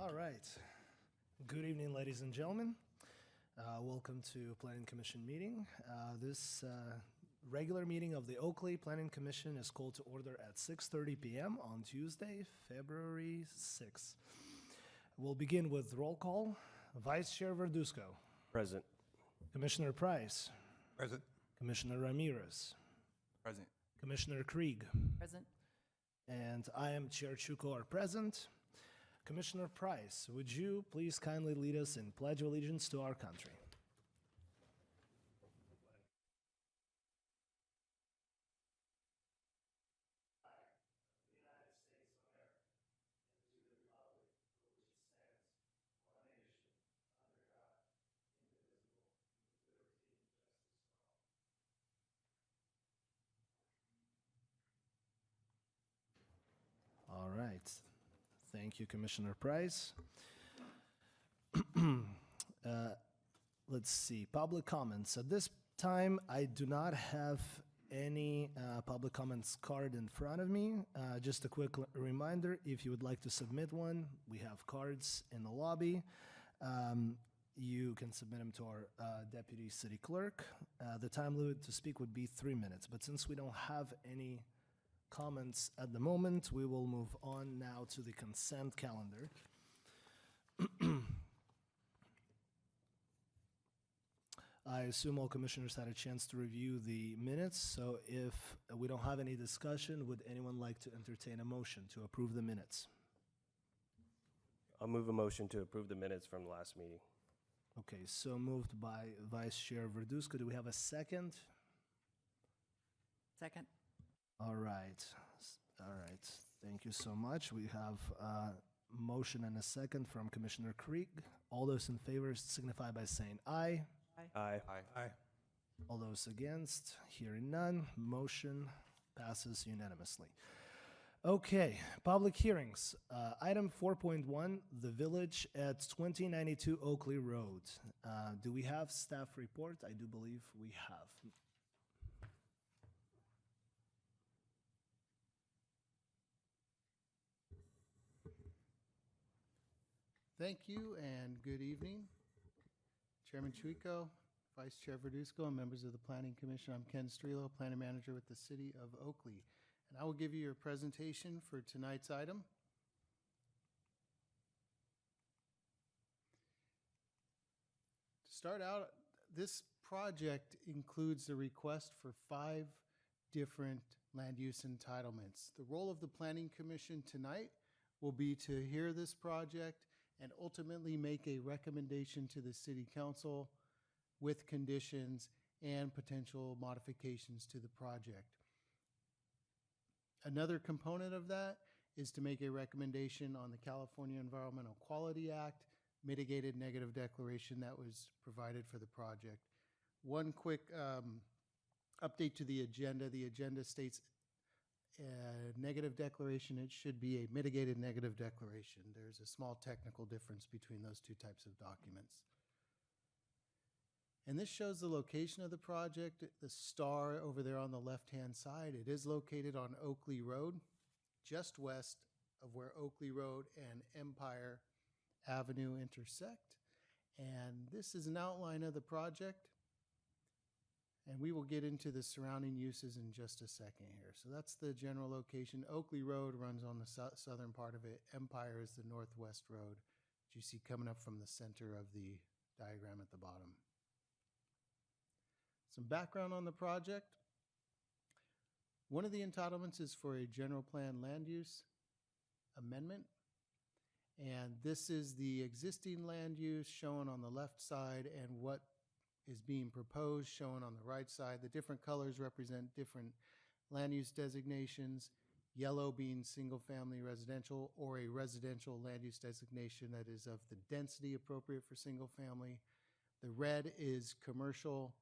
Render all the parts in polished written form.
All right. Good evening, ladies and gentlemen. Welcome to Planning Commission meeting. This regular meeting of the Oakley Planning Commission is called to order at 6:30 p.m. on Tuesday, February 6th. We'll begin with roll call. Vice Chair Verduzco. Present. Commissioner Price. Present. Commissioner Ramirez. Present. Commissioner Krieg. Present. And I am Chair Chuko are present. Commissioner Price, would you please kindly lead us in Pledge of Allegiance to our country? All right. Thank you, Commissioner Price. Let's see, public comments. At this time, I do not have any public comments card in front of me. Just a quick reminder, if you would like to submit one, we have cards in the lobby. You can submit them to our Deputy City Clerk. The time limit to speak would be 3 minutes, but since we don't have any comments at the moment, we will move on now to the consent calendar. I assume all commissioners had a chance to review the minutes, so if we don't have any discussion, would anyone like to entertain a motion to approve the minutes? I'll move a motion to approve the minutes from the last meeting. Okay, so moved by Vice Chair Verduzco. Do we have a second? Second. All right. Thank you so much. We have a motion and a second from Commissioner Krieg. All those in favor signify by saying aye. Aye. Aye. All those against, hearing none, motion passes unanimously. Okay, public hearings. Item 4.1, the village at 2092 Oakley Road. Do we have staff report? I do believe we have. Thank you and good evening. Chairman Chuiko, Vice Chair Verduzco, and members of the Planning Commission. I'm Ken Strelo, Planning Manager with the City of Oakley. And I will give you your presentation for tonight's item. To start out, this project includes a request for 5 different land use entitlements. The role of the Planning Commission tonight will be to hear this project and ultimately make a recommendation to the City Council with conditions and potential modifications to the project. Another component of that is to make a recommendation on the California Environmental Quality Act mitigated negative declaration that was provided for the project. One quick update to the agenda. The agenda states negative declaration. It should be a mitigated negative declaration. There's a small technical difference between those two types of documents. And this shows the location of the project. The star over there on the left-hand side, it is located on Oakley Road, just west of where Oakley Road and Empire Avenue intersect. And this is an outline of the project. And we will get into the surrounding uses in just a second here. So that's the general location. Oakley Road runs on the southern part of it. Empire is the northwest road that you see coming up from the center of the diagram at the bottom. Some background on the project. One of the entitlements is for a general plan land use amendment. And this is the existing land use shown on the left side and what is being proposed shown on the right side. The different colors represent different land use designations, yellow being single family residential or a residential land use designation that is of the density appropriate for single family. The red is commercial.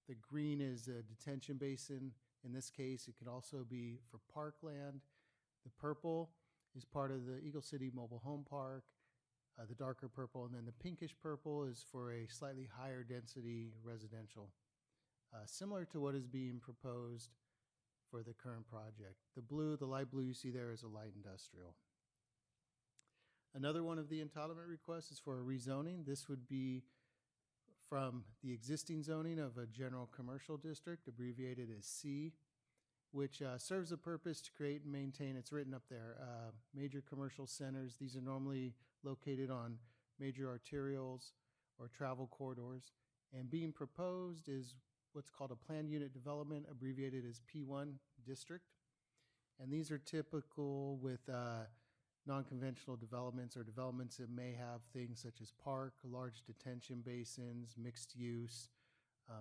The green is a detention basin. In this case, it could also be for parkland. The purple is part of the Eagle City Mobile Home Park. The darker purple, and then the pinkish purple is for a slightly higher density residential, similar to what is being proposed for the current project. The blue, the light blue you see there is a light industrial. Another one of the entitlement requests is for a rezoning. This would be from the existing zoning of a general commercial district, abbreviated as C, which serves a purpose to create and maintain, it's written up there, major commercial centers. These are normally located on major arterials or travel corridors. And being proposed is what's called a planned unit development, abbreviated as P1 district. And these are typical with non-conventional developments or developments that may have things such as park, large detention basins, mixed use.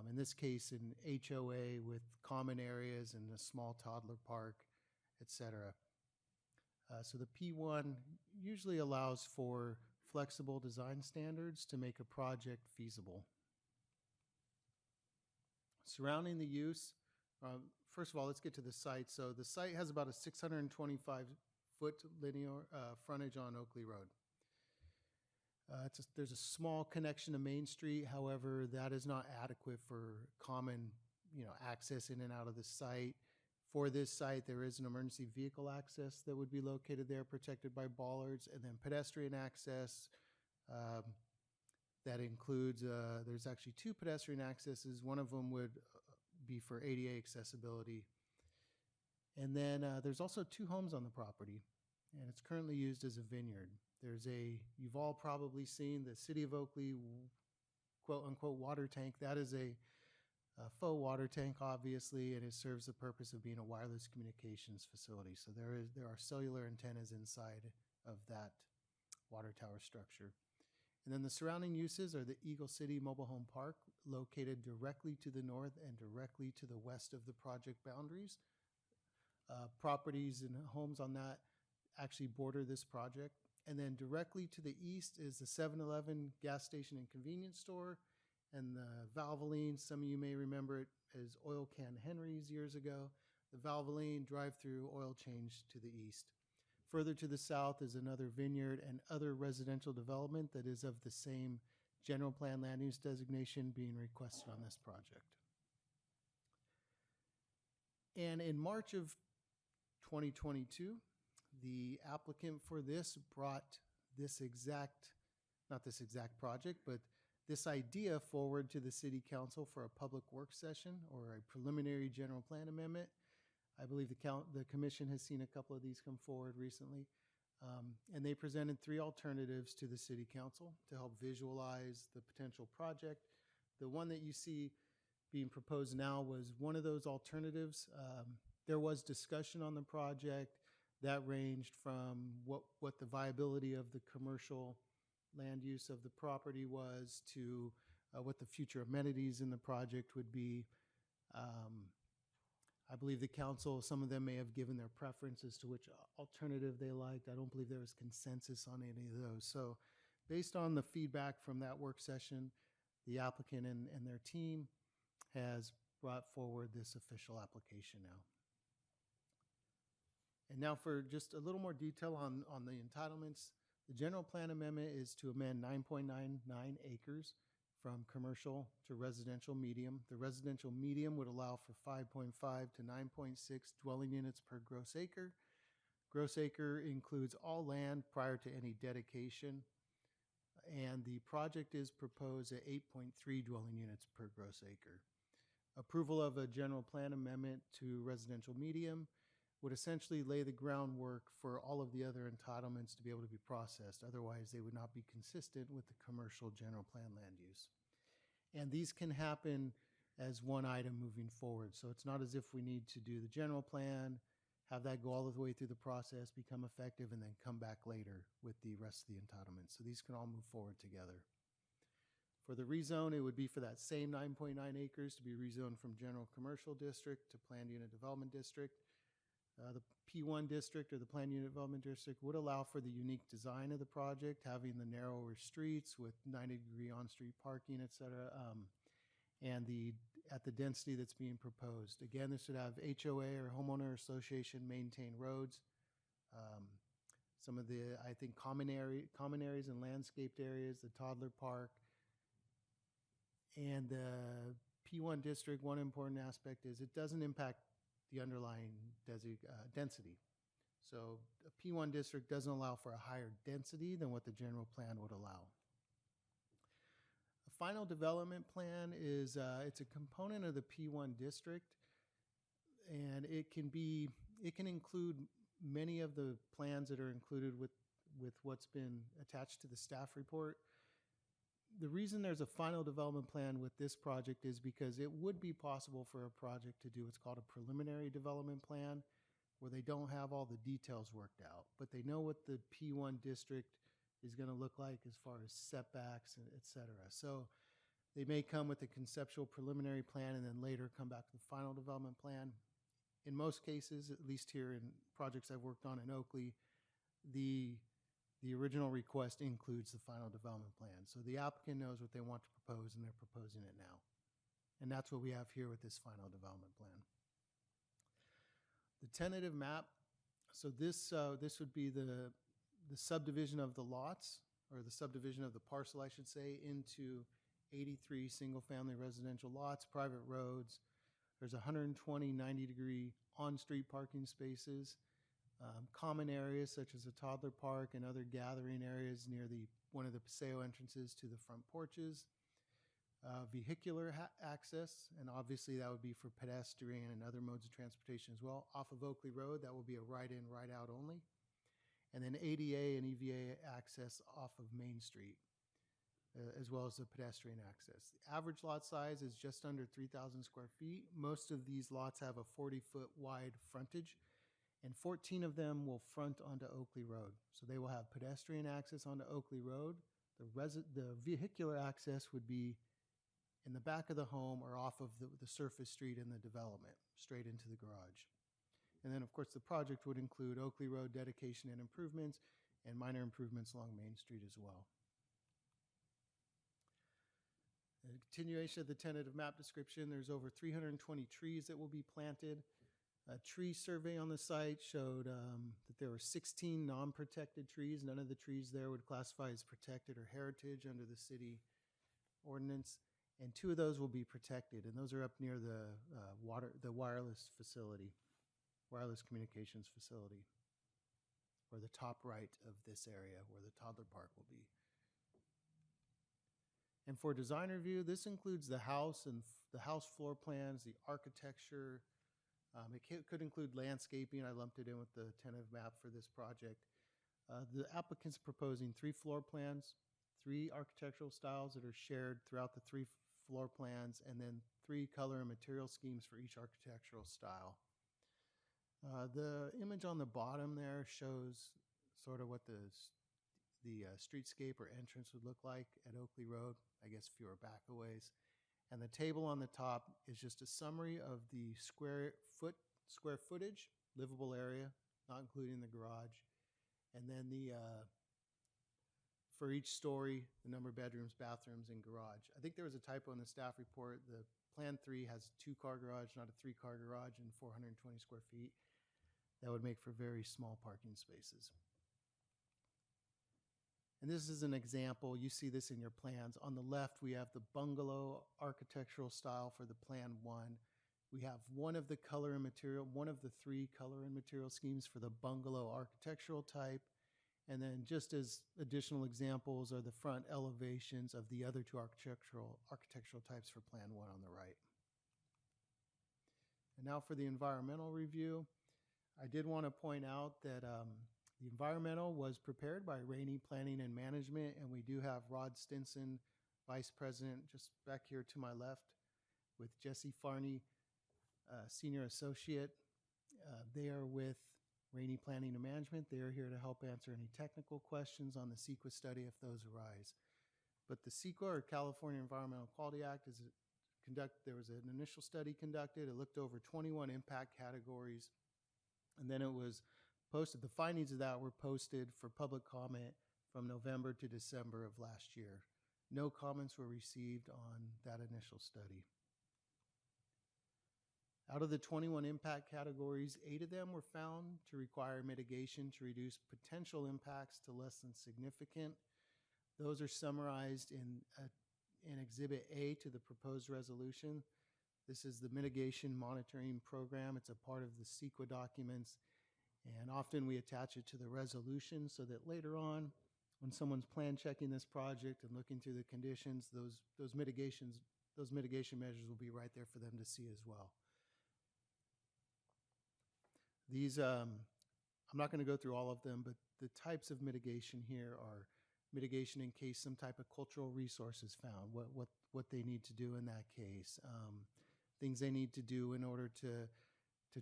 In this case, an HOA with common areas and a small toddler park, etc. So the P1 usually allows for flexible design standards to make a project feasible. Surrounding the use, first of all, let's get to the site. So the site has about a 625-foot linear frontage on Oakley Road. There's a small connection to Main Street. However, that is not adequate for common, access in and out of the site. For this site, there is an emergency vehicle access that would be located there, protected by bollards, and then pedestrian access. That includes, there's actually 2 pedestrian accesses. One of them would be for ADA accessibility. And then there's also 2 homes on the property, and it's currently used as a vineyard. You've all probably seen the City of Oakley quote unquote water tank. That is a faux water tank, obviously, and it serves the purpose of being a wireless communications facility. So there are cellular antennas inside of that water tower structure. And then the surrounding uses are the Eagle City Mobile Home Park, located directly to the north and directly to the west of the project boundaries. Properties and homes on that actually border this project. And then directly to the east is the 7-Eleven gas station and convenience store, and the Valvoline. Some of you may remember it as Oil Can Henry's years ago. The Valvoline drive-through oil change to the east. Further to the south is another vineyard and other residential development that is of the same general plan land use designation being requested on this project. And in March of 2022, the applicant for this brought not this exact project, but this idea forward to the City Council for a public work session or a preliminary general plan amendment. I believe the Commission has seen a couple of these come forward recently. And they presented 3 alternatives to the City Council to help visualize the potential project. The one that you see being proposed now was one of those alternatives. There was discussion on the project that ranged from what the viability of the commercial land use of the property was to what the future amenities in the project would be. I believe the council, some of them may have given their preferences to which alternative they liked. I don't believe there was consensus on any of those. So based on the feedback from that work session, the applicant and their team has brought forward this official application now. And now for just a little more detail on the entitlements, the general plan amendment is to amend 9.99 acres from commercial to residential medium. The residential medium would allow for 5.5 to 9.6 dwelling units per gross acre. Gross acre includes all land prior to any dedication. And the project is proposed at 8.3 dwelling units per gross acre. Approval of a general plan amendment to residential medium would essentially lay the groundwork for all of the other entitlements to be able to be processed. Otherwise, they would not be consistent with the commercial general plan land use. And these can happen as one item moving forward. So it's not as if we need to do the general plan, have that go all the way through the process, become effective, and then come back later with the rest of the entitlements. So these can all move forward together. For the rezone, it would be for that same 9.9 acres to be rezoned from general commercial district to planned unit development district. The P1 district or the planned unit development district would allow for the unique design of the project, having the narrower streets with 90-degree on-street parking, et cetera, and at the density that's being proposed. Again, this would have HOA or homeowner association maintained roads. Some of the, I think, common areas and landscaped areas, the toddler park. And the P1 district, one important aspect is it doesn't impact the underlying density. So a P1 district doesn't allow for a higher density than what the general plan would allow. A final development plan is, it's a component of the P1 district, and it can include many of the plans that are included with what's been attached to the staff report. The reason there's a final development plan with this project is because it would be possible for a project to do what's called a preliminary development plan, where they don't have all the details worked out, but they know what the P1 district is going to look like as far as setbacks, and et cetera. So they may come with a conceptual preliminary plan and then later come back to the final development plan. In most cases, at least here in projects I've worked on in Oakley, the original request includes the final development plan. So the applicant knows what they want to propose, and they're proposing it now. And that's what we have here with this final development plan. The tentative map, so this would be the subdivision of the lots, or the subdivision of the parcel, I should say, into 83 single-family residential lots, private roads. There's 120 90-degree on-street parking spaces, common areas such as a toddler park and other gathering areas near one of the Paseo entrances to the front porches. Vehicular access, and obviously that would be for pedestrian and other modes of transportation as well. Off of Oakley Road, that will be a right-in, right-out only. And then ADA and EVA access off of Main Street, as well as the pedestrian access. The average lot size is just under 3,000 square feet. Most of these lots have a 40-foot wide frontage, and 14 of them will front onto Oakley Road. So they will have pedestrian access onto Oakley Road. The vehicular access would be in the back of the home or off of the surface street in the development, straight into the garage. And then, of course, the project would include Oakley Road dedication and improvements and minor improvements along Main Street as well. A continuation of the tentative map description, there's over 320 trees that will be planted. A tree survey on the site showed that there were 16 non-protected trees. None of the trees there would classify as protected or heritage under the city ordinance, and 2 of those will be protected, and those are up near the wireless facility, wireless communications facility, or the top right of this area where the toddler park will be. And for design review, this includes the house and the house floor plans, the architecture. It could include landscaping. I lumped it in with the tentative map for this project. The applicant's proposing 3 floor plans, 3 architectural styles that are shared throughout the 3 floor plans, and then 3 color and material schemes for each architectural style. The image on the bottom there shows sort of what the streetscape or entrance would look like at Oakley Road, I guess fewer back-a-ways. And the table on the top is just a summary of the square footage, livable area, not including the garage. And then for each story, the number of bedrooms, bathrooms, and garage. I think there was a typo in the staff report. The Plan 3 has a 2-car garage, not a 3-car garage, and 420 square feet. That would make for very small parking spaces. And this is an example. You see this in your plans. On the left, we have the bungalow architectural style for the Plan 1. We have one of the 3 color and material schemes for the bungalow architectural type. And then just as additional examples are the front elevations of the other 2 architectural types for Plan 1 on the right. And now for the environmental review. I did want to point out that the environmental was prepared by Rainey Planning and Management, and we do have Rod Stinson, Vice President, just back here to my left, with Jesse Farney, Senior Associate. They are with Rainey Planning and Management. They are here to help answer any technical questions on the CEQA study if those arise. But the CEQA, or California Environmental Quality Act, there was an initial study conducted. It looked over 21 impact categories, and then it was posted. The findings of that were posted for public comment from November to December of last year. No comments were received on that initial study. Out of the 21 impact categories, 8 of them were found to require mitigation to reduce potential impacts to less than significant. Those are summarized in Exhibit A to the proposed resolution. This is the mitigation monitoring program. It's a part of the CEQA documents. And often we attach it to the resolution so that later on, when someone's plan checking this project and looking through the conditions, those mitigation measures will be right there for them to see as well. These, I'm not going to go through all of them, but the types of mitigation here are mitigation in case some type of cultural resource is found, what they need to do in that case, things they need to do in order to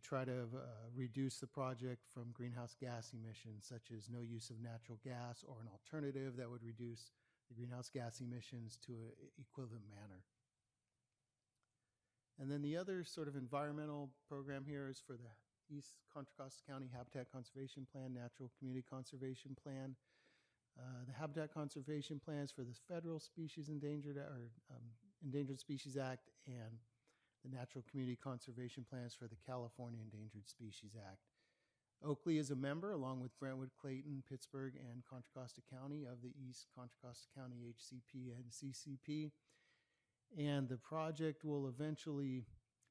try to reduce the project from greenhouse gas emissions, such as no use of natural gas or an alternative that would reduce the greenhouse gas emissions to an equivalent manner. And then the other sort of environmental program here is for the East Contra Costa County Habitat Conservation Plan, Natural Community Conservation Plan. The Habitat Conservation Plans for the Federal Species Endangered Species Act and the Natural Community Conservation Plans for the California Endangered Species Act. Oakley is a member, along with Brentwood, Clayton, Pittsburgh, and Contra Costa County, of the East Contra Costa County HCP and CCP. And the project will eventually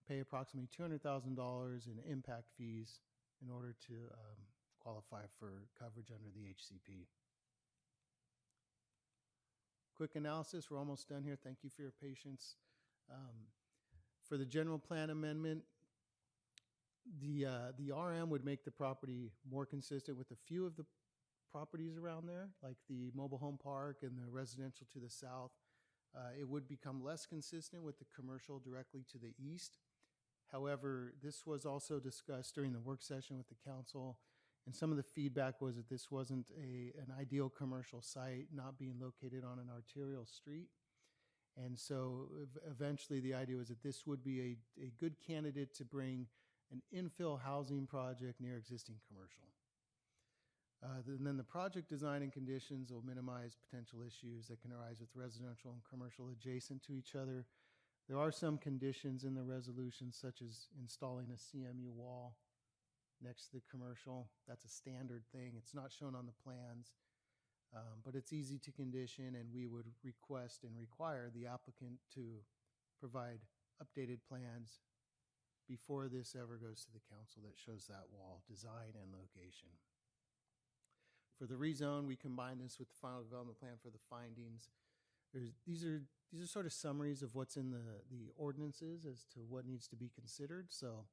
pay approximately $200,000 in impact fees in order to qualify for coverage under the HCP. Quick analysis, we're almost done here. Thank you for your patience. For the general plan amendment, the RM would make the property more consistent with a few of the properties around there, like the mobile home park and the residential to the south. It would become less consistent with the commercial directly to the east. However, this was also discussed during the work session with the council, and some of the feedback was that this wasn't an ideal commercial site, not being located on an arterial street. And so eventually the idea was that this would be a good candidate to bring an infill housing project near existing commercial. And then the project design and conditions will minimize potential issues that can arise with residential and commercial adjacent to each other. There are some conditions in the resolution, such as installing a CMU wall next to the commercial. That's a standard thing. It's not shown on the plans, but it's easy to condition, and we would request and require the applicant to provide updated plans before this ever goes to the council that shows that wall design and location. For the rezone, we combine this with the final development plan for the findings. These are sort of summaries of what's in the ordinances as to what needs to be considered. So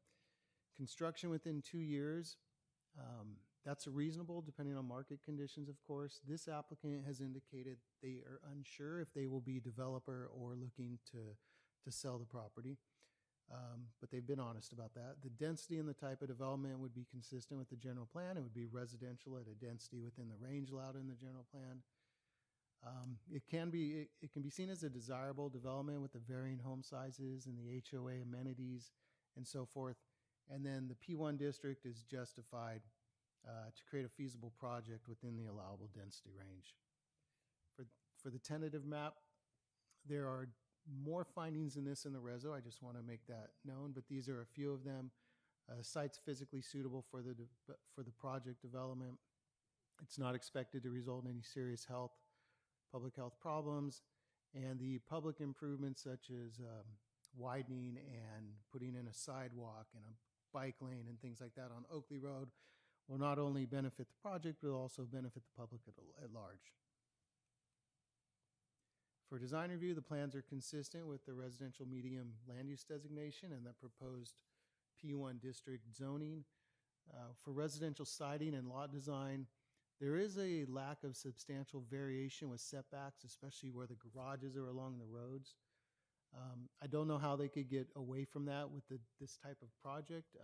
construction within 2 years, that's reasonable depending on market conditions, of course. This applicant has indicated they are unsure if they will be developer or looking to sell the property. But they've been honest about that. The density and the type of development would be consistent with the general plan. It would be residential at a density within the range allowed in the general plan. It can be seen as a desirable development with the varying home sizes and the HOA amenities and so forth. And then the P1 district is justified to create a feasible project within the allowable density range. For the tentative map, there are more findings in this in the reso. I just want to make that known, but these are a few of them. Site's physically suitable for the project development. It's not expected to result in any serious public health problems, and the public improvements such as widening and putting in a sidewalk and a bike lane and things like that on Oakley Road will not only benefit the project, but will also benefit the public at large. For design review, the plans are consistent with the residential medium land use designation and the proposed P1 district zoning. For residential siding and lot design, there is a lack of substantial variation with setbacks, especially where the garages are along the roads. I don't know how they could get away from that with this type of project,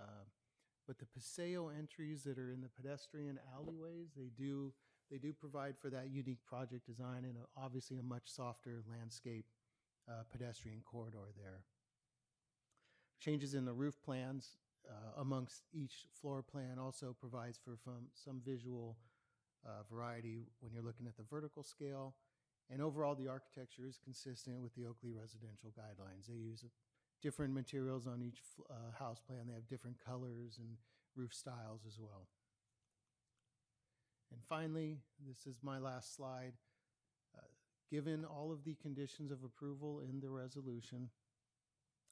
but the Paseo entries that are in the pedestrian alleyways, they do provide for that unique project design and obviously a much softer landscape pedestrian corridor there. Changes in the roof plans amongst each floor plan also provides for some visual variety when you're looking at the vertical scale. And overall, the architecture is consistent with the Oakley residential guidelines. They use different materials on each house plan. They have different colors and roof styles as well. And finally, this is my last slide. Given all of the conditions of approval in the resolution,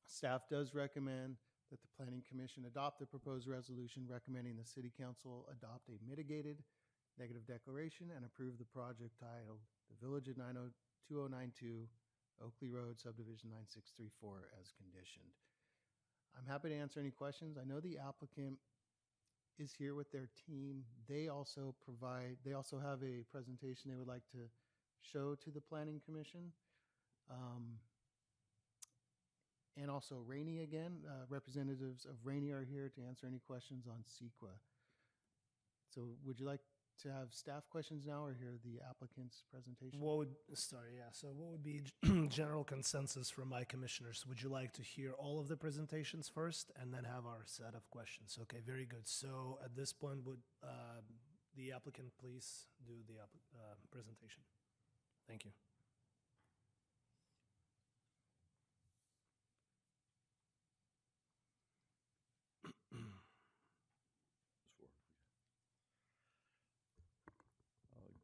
staff does recommend that the Planning Commission adopt the proposed resolution recommending the City Council adopt a mitigated negative declaration and approve the project titled The Village at 2092 Oakley Road Subdivision 9634 as conditioned. I'm happy to answer any questions. I know the applicant is here with their team. They also have a presentation they would like to show to the Planning Commission. And also Rainey again, representatives of Rainey are here to answer any questions on CEQA. So would you like to have staff questions now or hear the applicant's presentation? So what would be general consensus from my commissioners? Would you like to hear all of the presentations first and then have our set of questions? Okay, very good. So at this point, would the applicant please do the presentation? Thank you.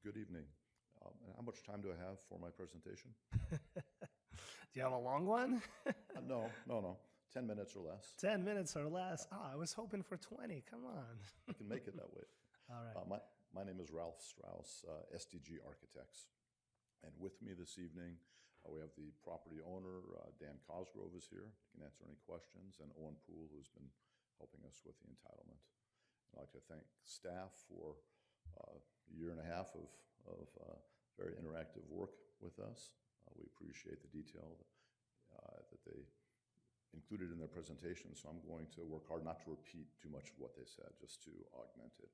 Good evening. And how much time do I have for my presentation? Do you have a long one? No. 10 minutes or less. 10 minutes or less. I was hoping for 20. Come on. I can make it that way. All right. My name is Ralph Strauss, SDG Architects. And with me this evening, we have the property owner, Dan Cosgrove is here. He can answer any questions, and Owen Poole, who's been helping us with the entitlement. I'd like to thank staff for a year and a half of very interactive work with us. We appreciate the detail that they included in their presentation, so I'm going to work hard not to repeat too much of what they said, just to augment it.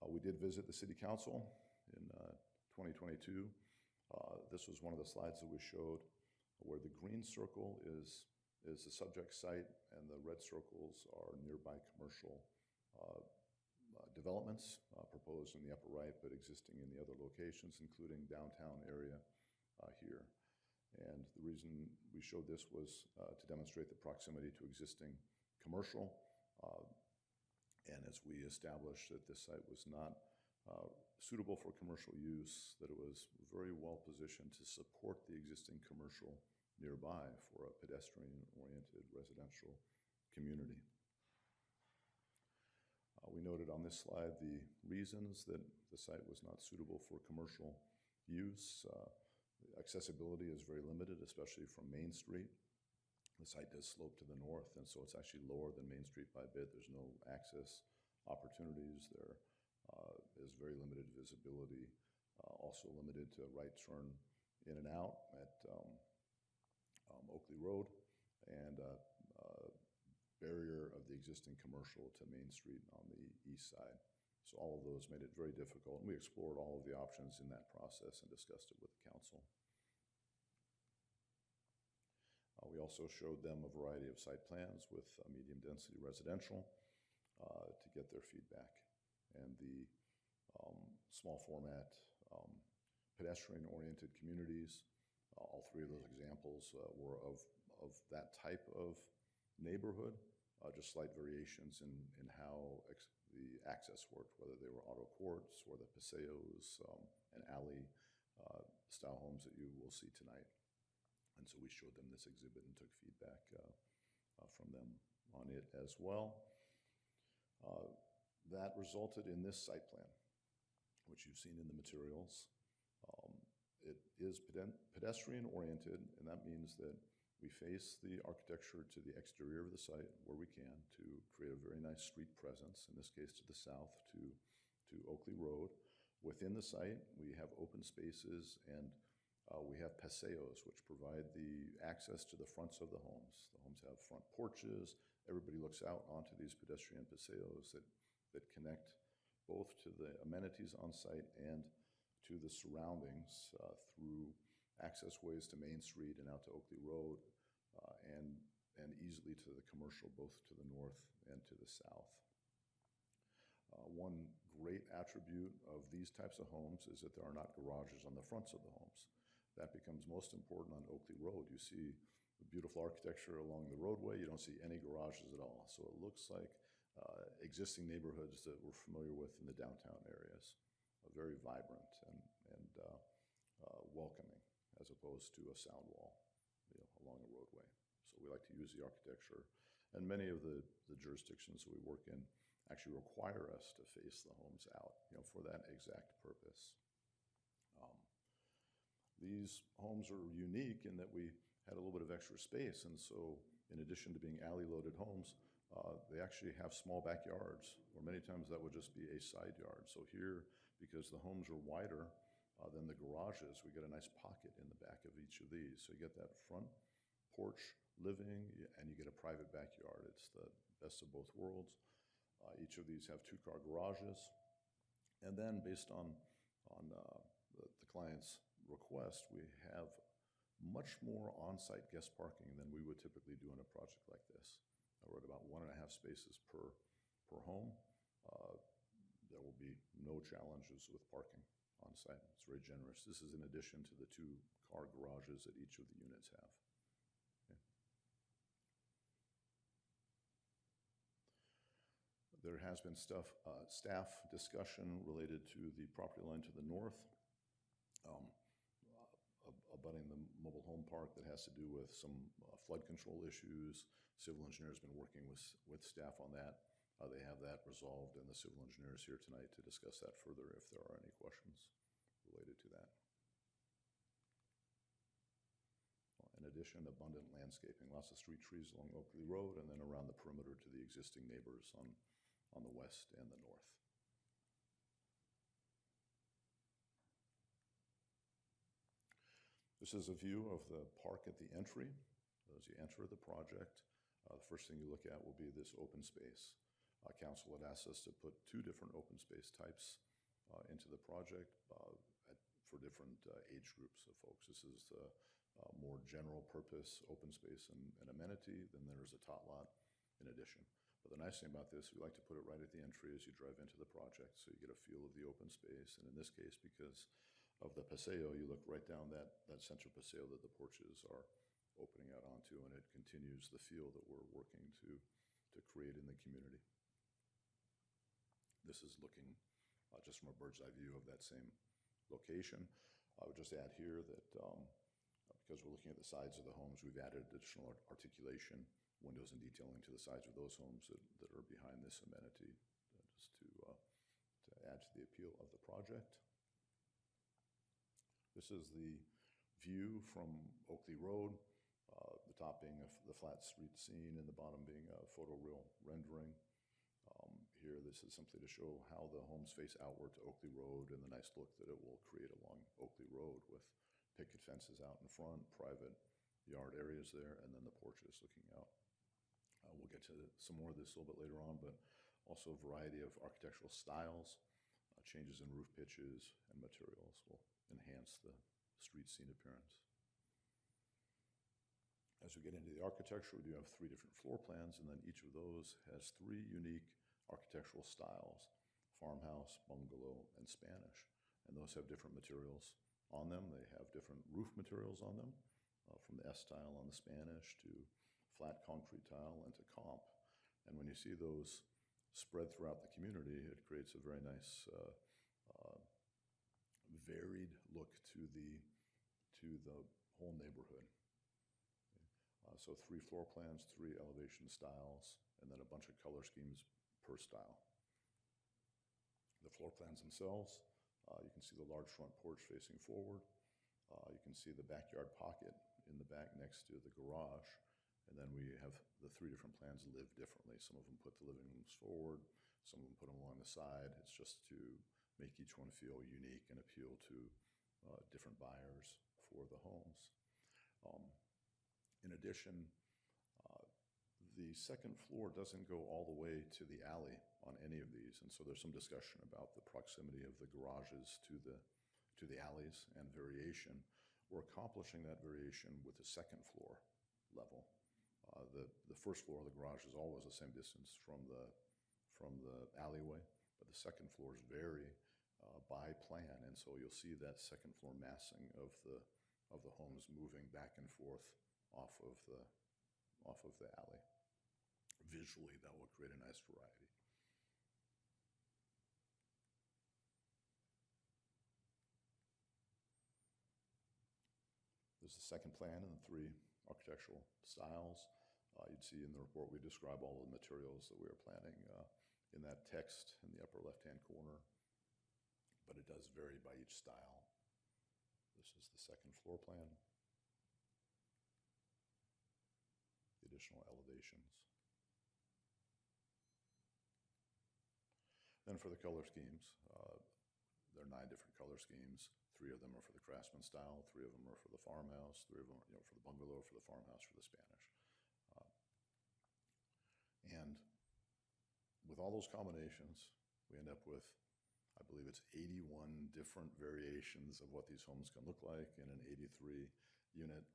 We did visit the City Council in 2022. This was one of the slides that we showed where the green circle is the subject site and the red circles are nearby commercial developments proposed in the upper right, but existing in the other locations, including downtown area here. And the reason we showed this was to demonstrate the proximity to existing commercial. And as we established that this site was not suitable for commercial use, that it was very well positioned to support the existing commercial nearby for a pedestrian-oriented residential community. We noted on this slide the reasons that the site was not suitable for commercial use. Accessibility is very limited, especially from Main Street. The site does slope to the north, and so it's actually lower than Main Street by a bit. There's no access opportunities. There is very limited visibility, also limited to right turn in and out at Oakley Road, and barrier of the existing commercial to Main Street on the east side. So all of those made it very difficult, and we explored all of the options in that process and discussed it with the council. We also showed them a variety of site plans with medium density residential to get their feedback. And the small format pedestrian-oriented communities, all three of those examples were of that type of neighborhood, just slight variations in how the access worked, whether they were auto courts or the paseos and alley style homes that you will see tonight. And so we showed them this exhibit and took feedback from them on it as well. That resulted in this site plan, which you've seen in the materials. It is pedestrian oriented, and that means that we face the architecture to the exterior of the site where we can to create a very nice street presence, in this case to the south to Oakley Road. Within the site, we have open spaces and we have paseos, which provide the access to the fronts of the homes. The homes have front porches. Everybody looks out onto these pedestrian paseos that connect both to the amenities on site and to the surroundings through access ways to Main Street and out to Oakley Road, and easily to the commercial, both to the north and to the south. One great attribute of these types of homes is that there are not garages on the fronts of the homes. That becomes most important on Oakley Road. You see the beautiful architecture along the roadway. You don't see any garages at all. So it looks like existing neighborhoods that we're familiar with in the downtown areas. Very vibrant and welcoming, as opposed to a sound wall along a roadway. we like to use the architecture. And many of the jurisdictions that we work in actually require us to face the homes out, for that exact purpose. These homes are unique in that we had a little bit of extra space, and so in addition to being alley-loaded homes, they actually have small backyards, or many times that would just be a side yard. So here, because the homes are wider than the garages, we get a nice pocket in the back of each of these. So you get that front porch living, and you get a private backyard. It's the best of both worlds. Each of these have two-car garages, and then based on the client's request, we have much more on-site guest parking than we would typically do in a project like this. We're at about 1.5 spaces per home. There will be no challenges with parking on site. It's very generous. This is in addition to the two-car garages that each of the units have. Okay. There has been staff discussion related to the property line to the north, abutting the mobile home park, that has to do with some flood control issues. Civil engineer has been working with staff on that. They have that resolved, and the civil engineer is here tonight to discuss that further if there are any questions related to that. In addition, abundant landscaping, lots of street trees along Oakley Road, and then around the perimeter to the existing neighbors on the west and the north. This is a view of the park at the entry. As you enter the project, the first thing you look at will be this open space. Council had asked us to put 2 different open space types into the project for different age groups of folks. This is the more general purpose open space and amenity. Then there's a tot lot in addition. But the nice thing about this, we like to put it right at the entry as you drive into the project, so you get a feel of the open space. And in this case, because of the paseo, you look right down that central paseo that the porches are opening out onto, and it continues the feel that we're working to create in the community. This is looking just from a bird's eye view of that same location. I would just add here that because we're looking at the sides of the homes, we've added additional articulation, windows and detailing to the sides of those homes that are behind this amenity, just to add to the appeal of the project. This is the view from Oakley Road, the top being the flat street scene and the bottom being a photoreal rendering. Here, this is simply to show how the homes face outward to Oakley Road and the nice look that it will create along Oakley Road with picket fences out in front, private yard areas there, and then the porches looking out. We'll get to some more of this a little bit later on, but also a variety of architectural styles, changes in roof pitches and materials will enhance the street scene appearance. As we get into the architecture, we do have 3 different floor plans, and then each of those has 3 unique architectural styles: farmhouse, bungalow, and Spanish. And those have different materials on them. They have different roof materials on them, from the S-tile on the Spanish to flat concrete tile and to comp. And when you see those spread throughout the community, it creates a very nice varied look to the whole neighborhood. So 3 floor plans, 3 elevation styles, and then a bunch of color schemes per style. The floor plans themselves, you can see the large front porch facing forward. You can see the backyard pocket in the back next to the garage. And then we have the 3 different plans live differently. Some of them put the living rooms forward, some of them put them along the side. It's just to make each one feel unique and appeal to different buyers for the homes. In addition, the second floor doesn't go all the way to the alley on any of these, and so there's some discussion about the proximity of the garages to the alleys and variation. We're accomplishing that variation with the second floor level. The first floor of the garage is always the same distance from the alleyway, but the second floors vary by plan, and so you'll see that second floor massing of the homes moving back and forth off of the alley. Visually, that will create a nice variety. There's the second plan and the 3 architectural styles. You'd see in the report, we describe all of the materials that we are planning in that text in the upper left-hand corner, but it does vary by each style. This is the second floor plan. The additional elevations. Then for the color schemes, there are 9 different color schemes. 3 of them are for the Craftsman style, 3 of them are for the farmhouse, 3 of them are for the bungalow, for the farmhouse, for the Spanish. And with all those combinations, we end up with, I believe it's 81 different variations of what these homes can look like in an 83-unit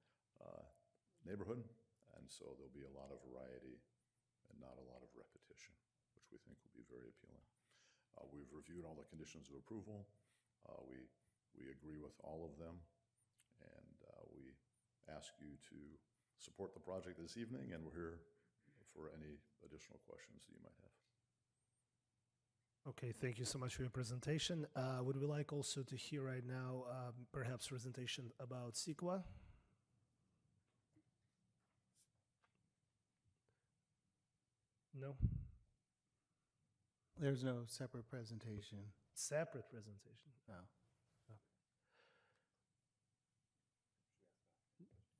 neighborhood. And so there'll be a lot of variety and not a lot of repetition, which we think will be very appealing. We've reviewed all the conditions of approval. We agree with all of them, and we ask you to support the project this evening, and we're here for any additional questions that you might have. Okay, thank you so much for your presentation. Would we like also to hear right now perhaps presentation about CEQA? No? There's no separate presentation. Separate presentation? No.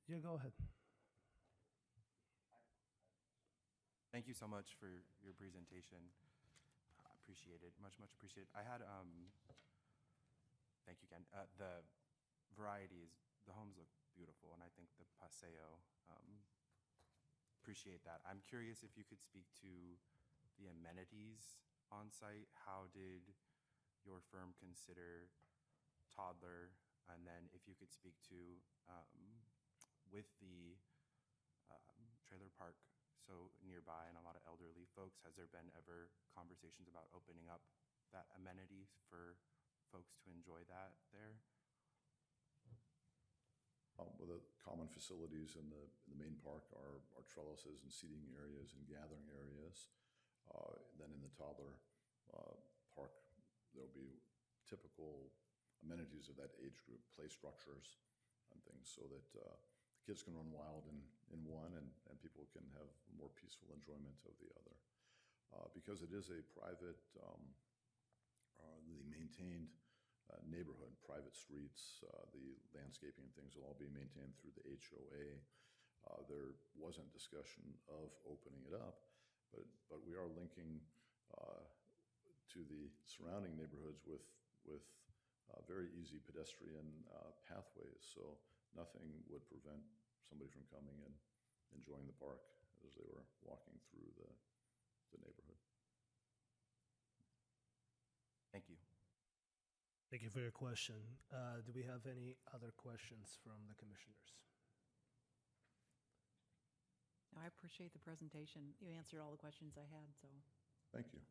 Yeah, go ahead. Thank you so much for your presentation. Appreciate it, much appreciated. I had, thank you, Ken. The varieties, the homes look beautiful, and I think the Paseo, appreciate that. I'm curious if you could speak to the amenities on site. How did your firm consider toddler? And then if you could speak to, with the trailer park so nearby and a lot of elderly folks, has there been ever conversations about opening up that amenity for folks to enjoy that there? Well, the common facilities in the main park are trellises and seating areas and gathering areas. Then in the toddler park, there'll be typical amenities of that age group, play structures and things, so that kids can run wild in one, and people can have more peaceful enjoyment of the other. Because it is a privately maintained neighborhood, private streets, the landscaping and things will all be maintained through the HOA. There wasn't discussion of opening it up, but we are linking to the surrounding neighborhoods with very easy pedestrian pathways. So nothing would prevent somebody from coming and enjoying the park as they were walking through the neighborhood. Thank you. Thank you for your question. Do we have any other questions from the commissioners? No, I appreciate the presentation. You answered all the questions I had, so. Thank you.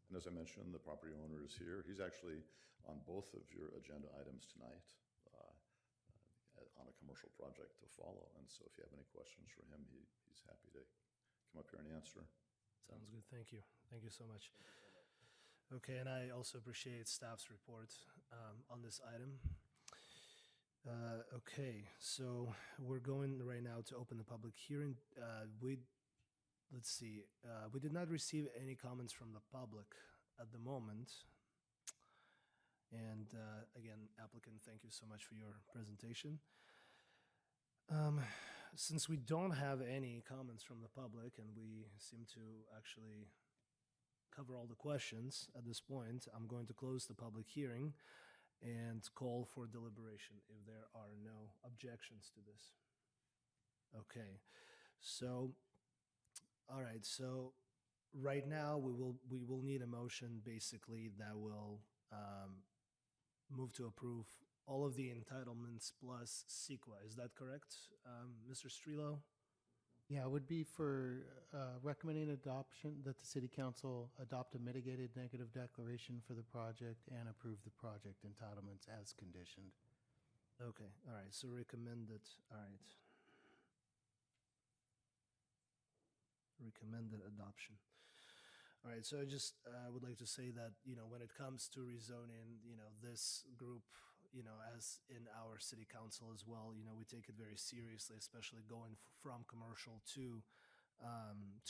And as I mentioned, the property owner is here. He's actually on both of your agenda items tonight on a commercial project to follow. And so if you have any questions for him, he's happy to come up here and answer. Sounds good. Thank you. Thank you so much. Okay, and I also appreciate staff's report on this item. Okay, so we're going right now to open the public hearing. Let's see. We did not receive any comments from the public at the moment. And again, applicant, thank you so much for your presentation. Since we don't have any comments from the public and we seem to actually cover all the questions at this point, I'm going to close the public hearing and call for deliberation if there are no objections to this. Okay, so, all right, so right now we will need a motion basically that will move to approve all of the entitlements plus CEQA. Is that correct, Mr. Strelo? Yeah, it would be for recommending adoption, that the city council adopt a mitigated negative declaration for the project and approve the project entitlements as conditioned. Okay, all right, so recommended, all right. Recommended adoption. All right, so I just would like to say that, when it comes to rezoning, this group, you know, as in our city council as well, you know, we take it very seriously, especially going from commercial to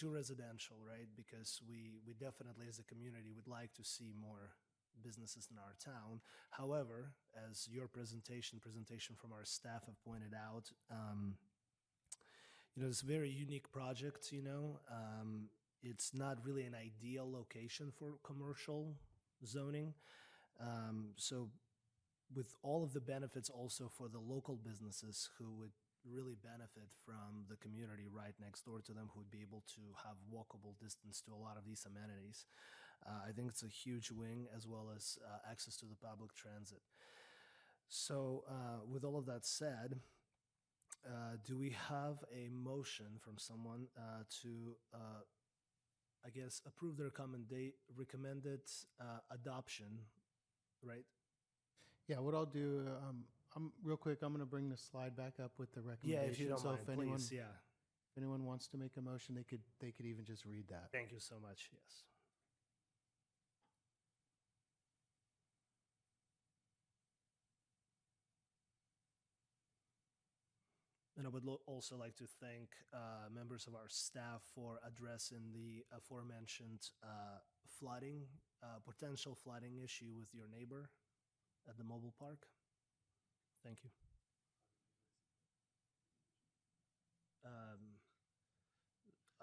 residential, right? Because we definitely, as a community, would like to see more businesses in our town. However, as your presentation from our staff have pointed out, you know, it's a very unique project, you know. It's not really an ideal location for commercial zoning. So with all of the benefits also for the local businesses who would really benefit from the community right next door to them, who would be able to have walkable distance to a lot of these amenities. I think it's a huge win, as well as access to the public transit. So with all of that said, do we have a motion from someone to, I guess, approve the recommended adoption, right? Yeah, what I'll do, real quick, I'm going to bring the slide back up with the Yeah, recommendation. if you don't So mind, if anyone, please, yeah. if anyone wants to make a motion, they could even just read that. Thank you so much, yes. And I would also like to thank members of our staff for addressing the aforementioned flooding, potential flooding issue with your neighbor at the mobile park. Thank you.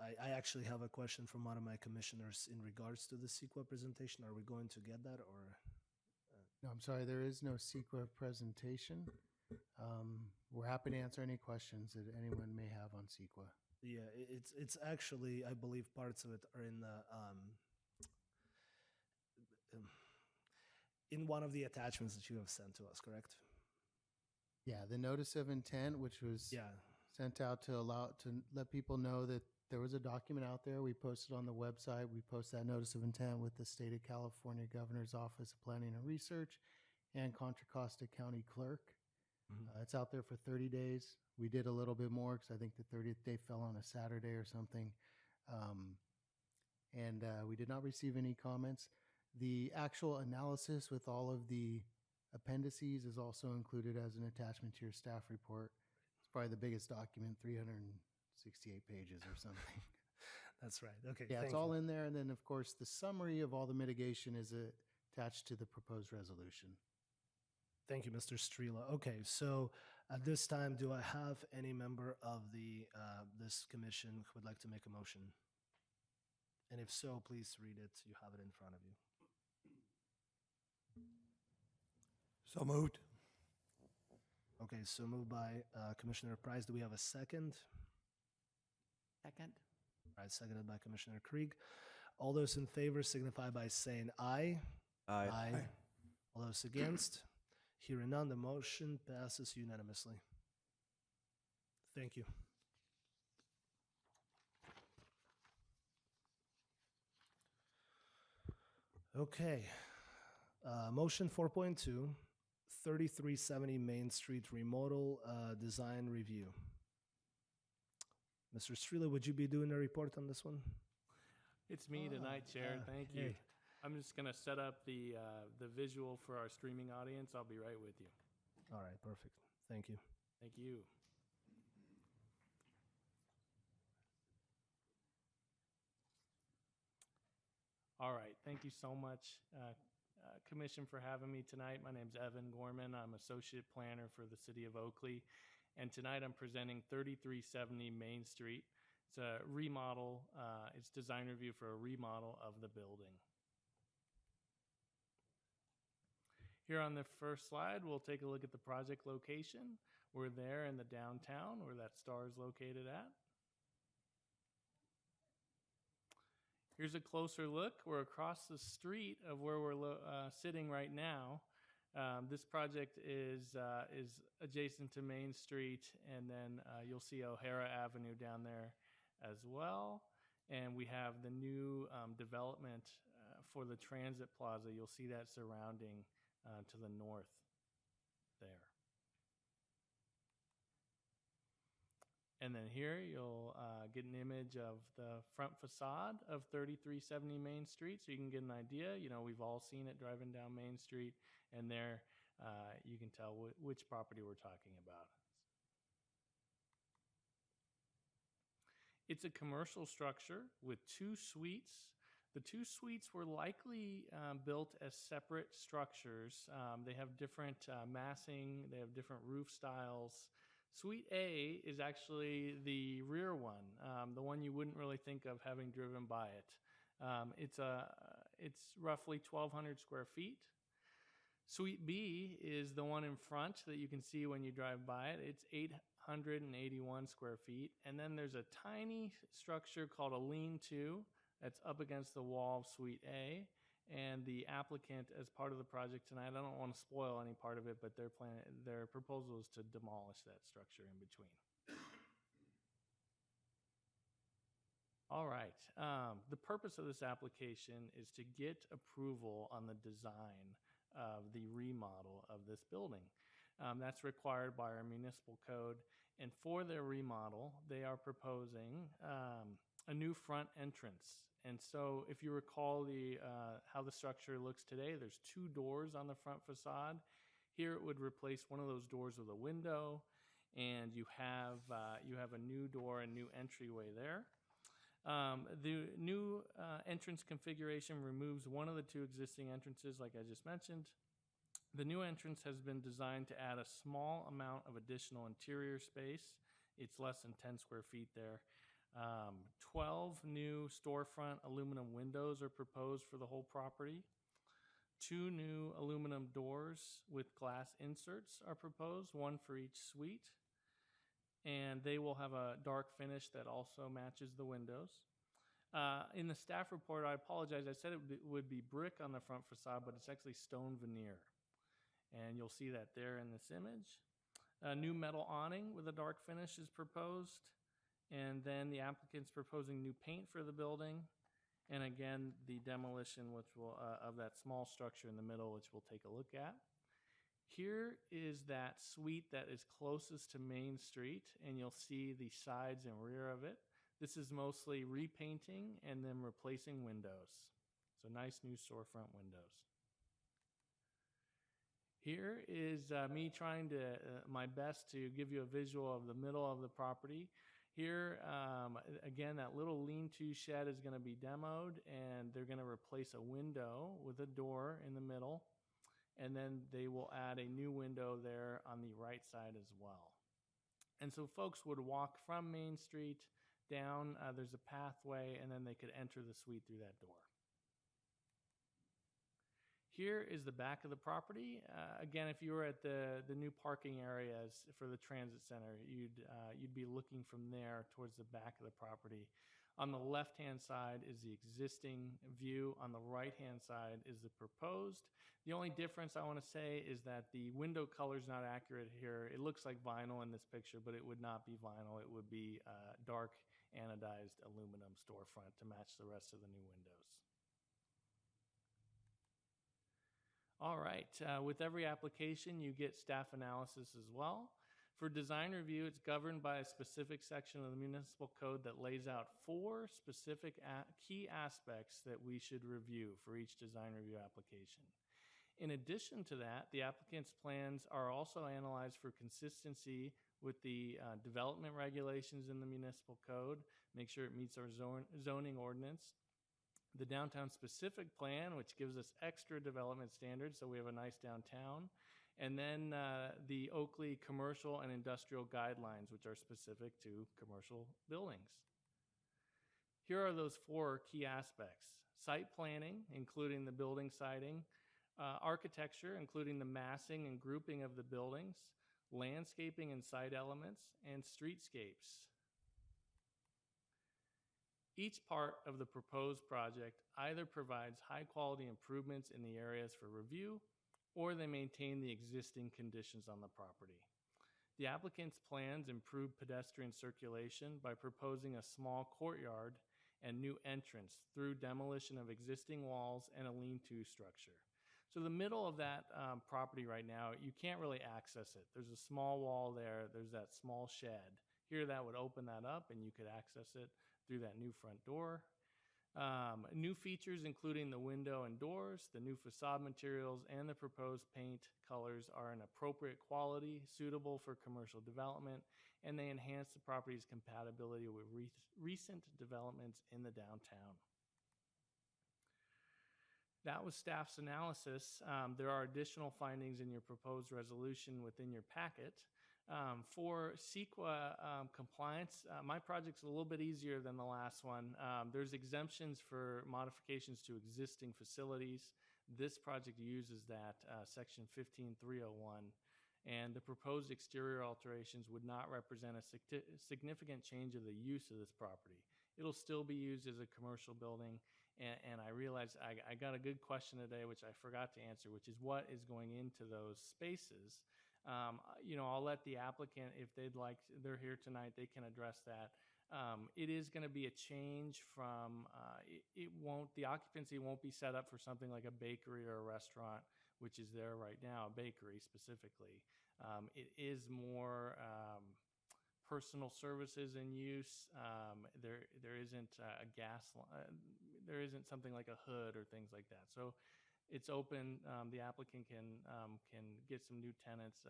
I actually have a question from one of my commissioners in regards to the CEQA presentation. Are we going to get that, or? No, I'm sorry, there is no CEQA presentation. We're happy to answer any questions that anyone may have on CEQA. Yeah, it's actually, I believe parts of it are in the in one of the attachments that you have sent to us, correct? Yeah, the notice of intent, which was Yeah. sent out to let people know that there was a document out there. We posted on the website. We post that notice of intent with the State of California Governor's Office of Planning and Research and Contra Costa County Clerk. It's out there for 30 days. We did a little bit more because I think the 30th day fell on a Saturday or something. And we did not receive any comments. The actual analysis with all of the appendices is also included as an attachment to your staff report. It's probably the biggest document, 368 pages or something. That's right. Okay. Yeah, it's thank all you. in there. And then, of course, the summary of all the mitigation is attached to the proposed resolution. Thank you, Mr. Strela. Okay, so at this time, do I have any member of the this commission who would like to make a motion? And if so, please read it. You have it in front of you. So moved. Okay, so moved by Commissioner Price. Do we have a second? Second? All right, seconded by Commissioner Krieg. All those in favor signify by saying aye. Aye. All those against? Hearing none, the motion passes unanimously. Thank you. Okay. Motion 4.2, 3370 Main Street remodel design review. Mr. Strela, would you be doing a report on this one? It's me tonight, Chair. Thank you. hey. I'm just going to set up the visual for our streaming audience. I'll be right with you. All right, perfect. Thank you. Thank you. All right. Thank you so much, Commission, for having me tonight. My name's Evan Gorman. I'm Associate Planner for the City of Oakley. And tonight I'm presenting 3370 Main Street. It's a remodel. It's design review for a remodel of the building. Here on the first slide, we'll take a look at the project location. We're there in the downtown where that star is located at. Here's a closer look. We're across the street of where we're sitting right now. This project is adjacent to Main Street, and then you'll see O'Hara Avenue down there as well. And we have the new development for the Transit Plaza. You'll see that surrounding to the north there. And then here you'll get an image of the front facade of 3370 Main Street, so you can get an idea. You know, we've all seen it driving down Main Street, and there you can tell which property we're talking about. It's a commercial structure with 2 suites. The 2 suites were likely built as separate structures. They have different massing, they have different roof styles. Suite A is actually the rear one, the one you wouldn't really think of having driven by it. It's roughly 1,200 square feet. Suite B is the one in front that you can see when you drive by it. It's 881 square feet. And then there's a tiny structure called a lean-to that's up against the wall of Suite A. And the applicant, as part of the project tonight, I don't want to spoil any part of it, but their proposal is to demolish that structure in between. All right. The purpose of this application is to get approval on the design of the remodel of this building. That's required by our municipal code. And for their remodel, they are proposing a new front entrance. And so if you recall how the structure looks today, there's 2 doors on the front facade. Here it would replace one of those doors with a window, and you have a new door and new entryway there. The new entrance configuration removes one of the 2 existing entrances, like I just mentioned. The new entrance has been designed to add a small amount of additional interior space. It's less than 10 square feet there. 12 new storefront aluminum windows are proposed for the whole property. 2 new aluminum doors with glass inserts are proposed, 1 for each suite. And they will have a dark finish that also matches the windows. In the staff report, I apologize, I said it would be brick on the front facade, but it's actually stone veneer. And you'll see that there in this image. A new metal awning with a dark finish is proposed. And then the applicant's proposing new paint for the building. And again, the demolition of that small structure in the middle, which we'll take a look at. Here is that suite that is closest to Main Street, and you'll see the sides and rear of it. This is mostly repainting and then replacing windows. So nice new storefront windows. Here is me trying my best to give you a visual of the middle of the property. Here, again, that little lean-to shed is going to be demoed, and they're going to replace a window with a door in the middle. And then they will add a new window there on the right side as well. And so folks would walk from Main Street down, there's a pathway, and then they could enter the suite through that door. Here is the back of the property. Again, if you were at the new parking areas for the transit center, you'd be looking from there towards the back of the property. On the left-hand side is the existing view. On the right-hand side is the proposed. The only difference I want to say is that the window color is not accurate here. It looks like vinyl in this picture, but it would not be vinyl. It would be dark anodized aluminum storefront to match the rest of the new windows. All right, with every application, you get staff analysis as well. For design review, it's governed by a specific section of the municipal code that lays out 4 specific key aspects that we should review for each design review application. In addition to that, the applicant's plans are also analyzed for consistency with the development regulations in the municipal code, make sure it meets our zoning ordinance. The downtown specific plan, which gives us extra development standards, so we have a nice downtown. And then the Oakley commercial and industrial guidelines, which are specific to commercial buildings. Here are those 4 key aspects. Site planning, including the building siting. Architecture, including the massing and grouping of the buildings. Landscaping and site elements, and streetscapes. Each part of the proposed project either provides high-quality improvements in the areas for review, or they maintain the existing conditions on the property. The applicant's plans improve pedestrian circulation by proposing a small courtyard and new entrance through demolition of existing walls and a lean-to structure. So the middle of that property right now, you can't really access it. There's a small wall there. There's that small shed. Here that would open that up and you could access it through that new front door. New features including the window and doors, the new facade materials, and the proposed paint colors are an appropriate quality, suitable for commercial development, and they enhance the property's compatibility with recent developments in the downtown. That was staff's analysis. There are additional findings in your proposed resolution within your packet. For CEQA compliance, my project's a little bit easier than the last one. There's exemptions for modifications to existing facilities. This project uses that, section 15301, and the proposed exterior alterations would not represent a significant change of the use of this property. It'll still be used as a commercial building, and I realized I got a good question today, which I forgot to answer, which is what is going into those spaces. I'll let the applicant, if they'd like, they're here tonight, they can address that. It is going to be a change from, the occupancy won't be set up for something like a bakery or a restaurant, which is there right now, a bakery specifically. It is more personal services in use. There isn't a there isn't something like a hood or things like that. So it's open. The applicant can get some new tenants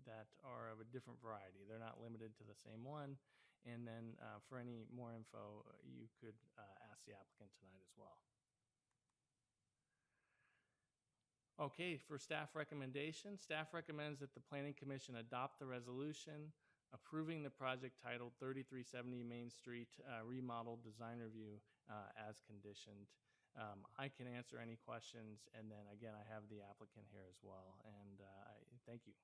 that are of a different variety. They're not limited to the same one. And then for any more info, you could ask the applicant tonight as well. Okay, for staff recommendation, staff recommends that the Planning Commission adopt the resolution approving the project titled 3370 Main Street Remodel Design Review as conditioned. I can answer any questions, and then again, I have the applicant here as well, and thank you.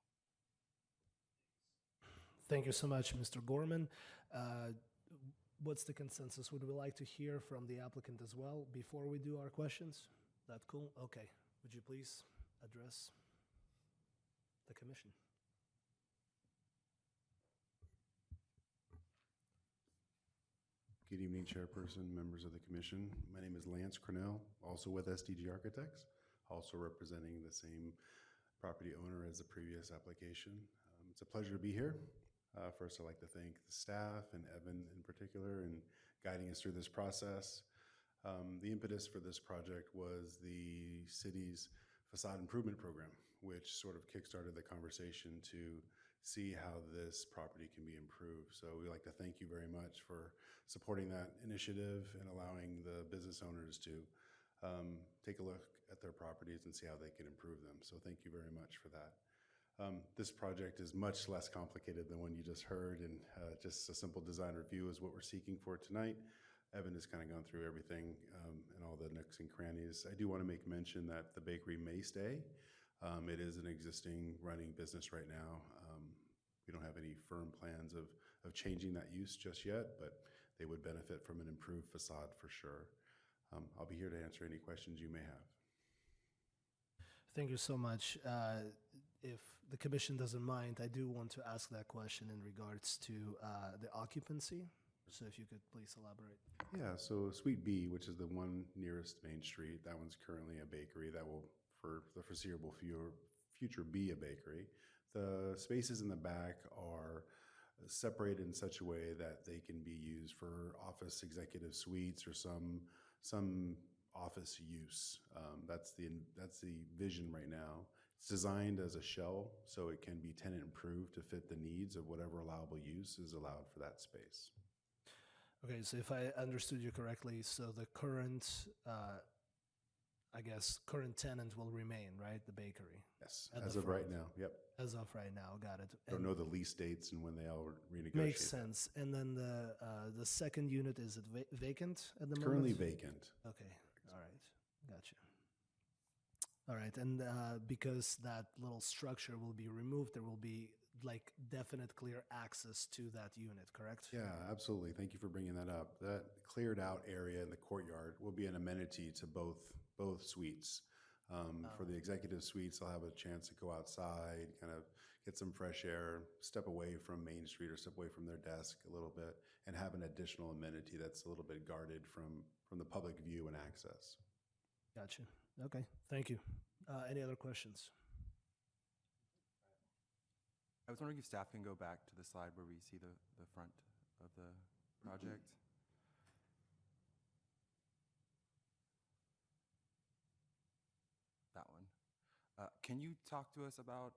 Thank you so much, Mr. Gorman. What's the consensus? Would we like to hear from the applicant as well before we do our questions? That cool? Okay. Would you please address the commission? Good evening, Chairperson, members of the Commission. My name is Lance Cornell, also with SDG Architects, also representing the same property owner as the previous application. It's a pleasure to be here. First, I'd like to thank the staff and Evan in particular in guiding us through this process. The impetus for this project was the city's facade improvement program, which sort of kickstarted the conversation to see how this property can be improved. So we'd like to thank you very much for supporting that initiative and allowing the business owners to take a look at their properties and see how they can improve them. So thank you very much for that. This project is much less complicated than one you just heard, and just a simple design review is what we're seeking for tonight. Evan has kind of gone through everything and all the nooks and crannies. I do want to make mention that the bakery may stay. It is an existing running business right now. We don't have any firm plans of changing that use just yet, but they would benefit from an improved facade for sure. I'll be here to answer any questions you may have. Thank you so much. If the commission doesn't mind, I do want to ask that question in regards to the occupancy. So if you could please elaborate. Yeah, so Suite B, which is the one nearest Main Street, that one's currently a bakery. That will, for the foreseeable future, be a bakery. The spaces in the back are separated in such a way that they can be used for office executive suites or some office use. That's the vision right now. It's designed as a shell, so it can be tenant improved to fit the needs of whatever allowable use is allowed for that space. Okay, so if I understood you correctly, so the current, current tenant will remain, right? The bakery. Yes, as of right now, yep. As of right now, got it. Don't know the lease dates and when they all renegotiate. Makes sense. And then the second unit, is it vacant at the moment? Currently vacant. Okay, all right, gotcha. All right, and because that little structure will be removed, there will be like definite clear access to that unit, correct? Yeah, absolutely. Thank you for bringing that up. That cleared out area in the courtyard will be an amenity to both suites. For the executive suites, they'll have a chance to go outside, kind of get some fresh air, step away from Main Street or step away from their desk a little bit, and have an additional amenity that's a little bit guarded from the public view and access. Gotcha. Okay, thank you. Any other questions? I was wondering if staff can go back to the slide where we see the front of the project. Can you talk to us about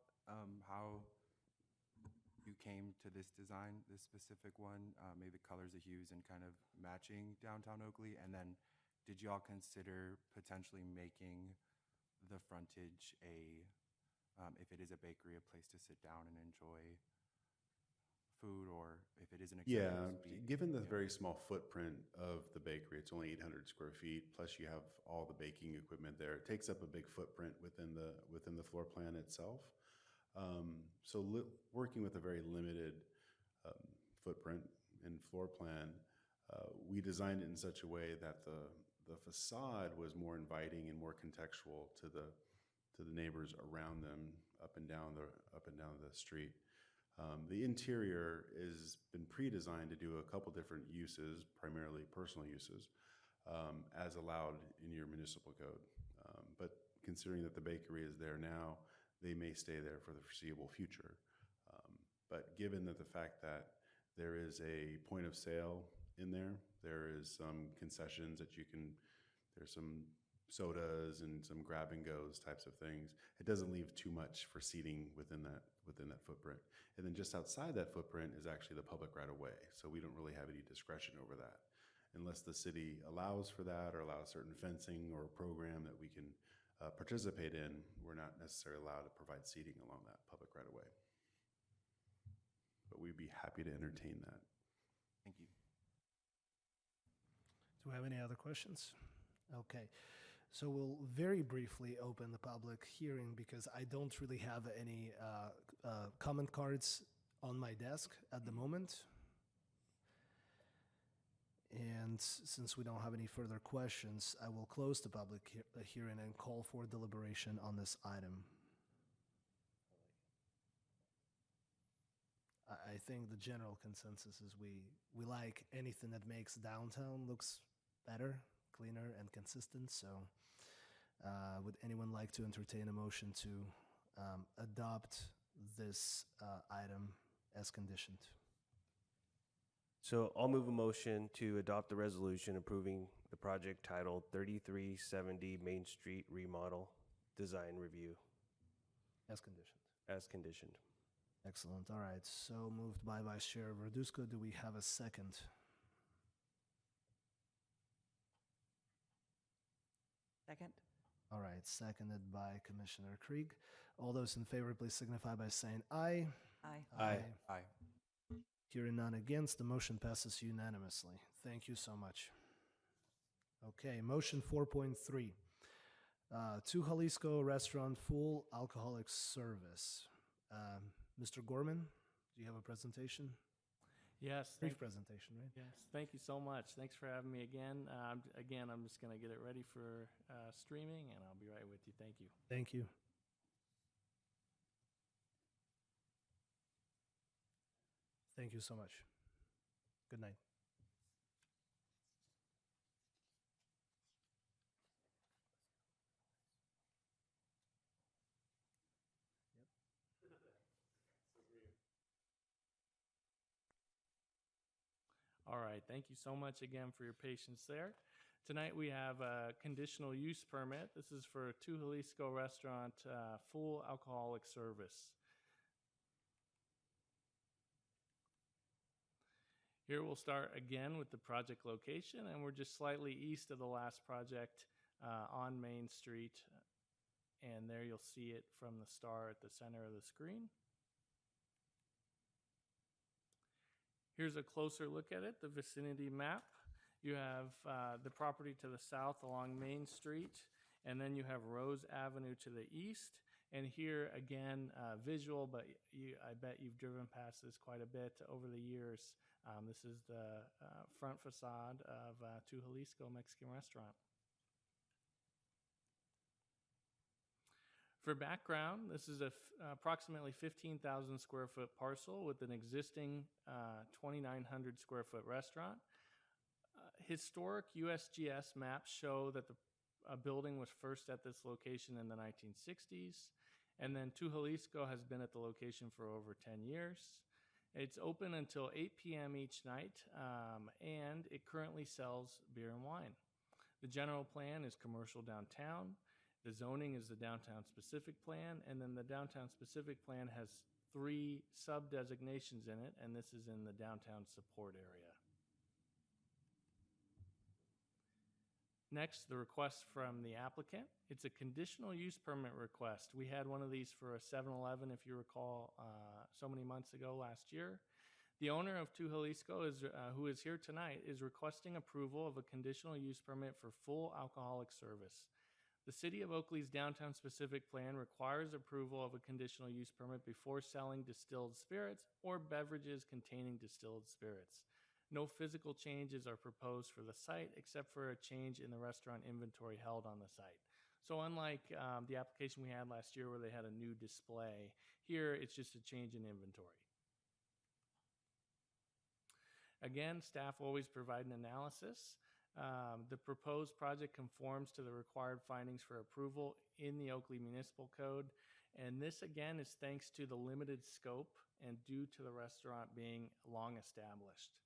how you came to this design, this specific one, maybe the colors, the hues, and kind of matching downtown Oakley? And then did you all consider potentially making the frontage if it is a bakery, a place to sit down and enjoy food, or if it is an Yeah, executive suite? given the Yeah. very small footprint of the bakery, it's only 800 square feet, plus you have all the baking equipment there. It takes up a big footprint within the floor plan itself. So working with a very limited footprint and floor plan, we designed it in such a way that the facade was more inviting and more contextual to the neighbors around them up and down the street. The interior has been pre-designed to do a couple different uses, primarily personal uses, as allowed in your municipal code. But considering that the bakery is there now, they may stay there for the foreseeable future. But given that the fact that there is a point of sale in there, there is some concessions that there's some sodas and some grab and goes types of things. It doesn't leave too much for seating within that footprint. And then just outside that footprint is actually the public right of way. So we don't really have any discretion over that. Unless the city allows for that or allows certain fencing or program that we can participate in, we're not necessarily allowed to provide seating along that public right of way. But we'd be happy to entertain that. Thank you. Do we have any other questions? Okay. So we'll very briefly open the public hearing because I don't really have any comment cards on my desk at the moment. And since we don't have any further questions, I will close the public hearing and call for deliberation on this item. I think the general consensus is we like anything that makes downtown looks better, cleaner, and consistent. So would anyone like to entertain a motion to adopt this item as conditioned? So I'll move a motion to adopt the resolution approving the project titled 3370 Main Street Remodel Design Review As conditioned. as conditioned. Excellent. All right. So moved by Vice Chair Verduzco. Do we have a second? Second? All right. Seconded by Commissioner Krieg. All those in favor, please signify by saying aye. Aye. Aye. Aye. Hearing none against, the motion passes unanimously. Thank you so much. Okay, motion 4.3. To Jalisco Restaurant Full Alcoholic Service. Mr. Gorman, do you have a presentation? Yes. Brief presentation, right? Yes, thank you so much. Thanks for having me again. Again, I'm just going to get it ready for streaming, and I'll be right with you. Thank you. Thank you. Thank you so much. Good night. All right, thank you so much again for your patience there. Tonight we have a conditional use permit. This is for To Jalisco Restaurant Full Alcoholic Service. Here we'll start again with the project location, and we're just slightly east of the last project on Main Street. And there you'll see it from the star at the center of the screen. Here's a closer look at it, the vicinity map. You have the property to the south along Main Street, and then you have Rose Avenue to the east. And here again, visual, but I bet you've driven past this quite a bit over the years. This is the front facade of To Jalisco Mexican Restaurant. For background, this is approximately 15,000 square foot parcel with an existing 2,900 square foot restaurant. Historic USGS maps show that the building was first at this location in the 1960s, and then To Jalisco has been at the location for over 10 years. It's open until 8 p.m. each night, and it currently sells beer and wine. The general plan is commercial downtown. The zoning is the downtown specific plan, and then the downtown specific plan has 3 sub-designations in it, and this is in the downtown support area. Next, the request from the applicant. It's a conditional use permit request. We had one of these for a 7-Eleven, if you recall, so many months ago last year. The owner of 2 Jalisco, who is here tonight, is requesting approval of a conditional use permit for full alcoholic service. The City of Oakley's downtown specific plan requires approval of a conditional use permit before selling distilled spirits or beverages containing distilled spirits. No physical changes are proposed for the site except for a change in the restaurant inventory held on the site. So unlike the application we had last year where they had a new display, here it's just a change in inventory. Again, staff always provide an analysis. The proposed project conforms to the required findings for approval in the Oakley Municipal Code. And this, again, is thanks to the limited scope and due to the restaurant being long established.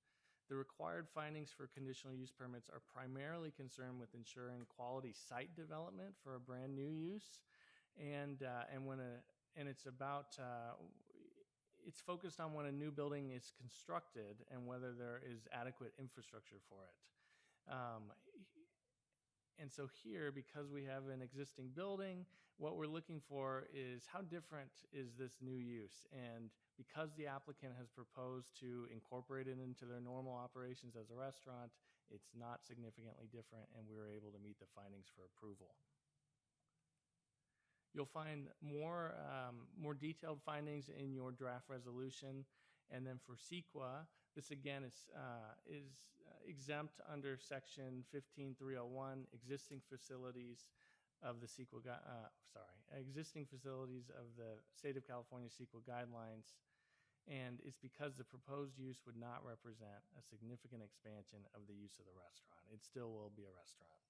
The required findings for conditional use permits are primarily concerned with ensuring quality site development for a brand new use. It's focused on when a new building is constructed and whether there is adequate infrastructure for it. And so here, because we have an existing building, what we're looking for is how different is this new use? And because the applicant has proposed to incorporate it into their normal operations as a restaurant, it's not significantly different, and we were able to meet the findings for approval. You'll find more detailed findings in your draft resolution. And then for CEQA, this again is exempt under section 15301, existing facilities of the existing facilities of the state of California CEQA guidelines. And it's because the proposed use would not represent a significant expansion of the use of the restaurant. It still will be a restaurant.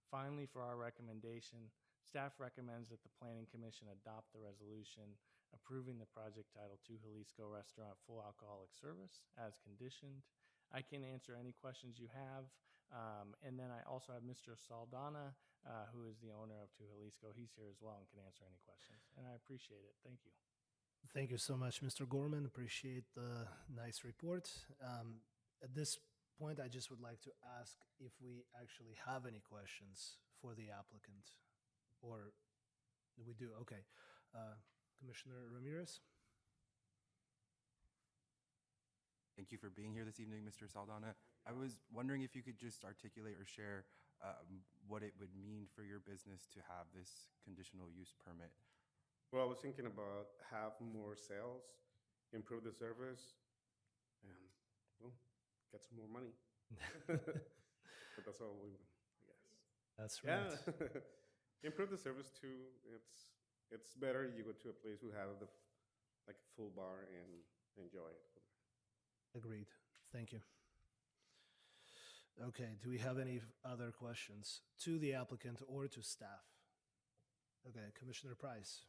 Finally, for our recommendation, staff recommends that the Planning Commission adopt the resolution approving the project title 2 Jalisco Restaurant Full Alcoholic Service as conditioned. I can answer any questions you have. And then I also have Mr. Saldana, who is the owner of 2 Jalisco. He's here as well and can answer any questions. And I appreciate it. Thank you. Thank you so much, Mr. Gorman. Appreciate the nice report. At this point, I just would like to ask if we actually have any questions for the applicant, or we do. Okay. Commissioner Ramirez? Thank you for being here this evening, Mr. Saldana. I was wondering if you could just articulate or share what it would mean for your business to have this conditional use permit. Well, I was thinking about have more sales, improve the service, and well, get some more money. But that's all we want, I guess. That's right. Yeah. Improve the service too. It's better you go to a place who have like a full bar and enjoy it. Agreed. Thank you. Okay, do we have any other questions to the applicant or to staff? Okay, Commissioner Price.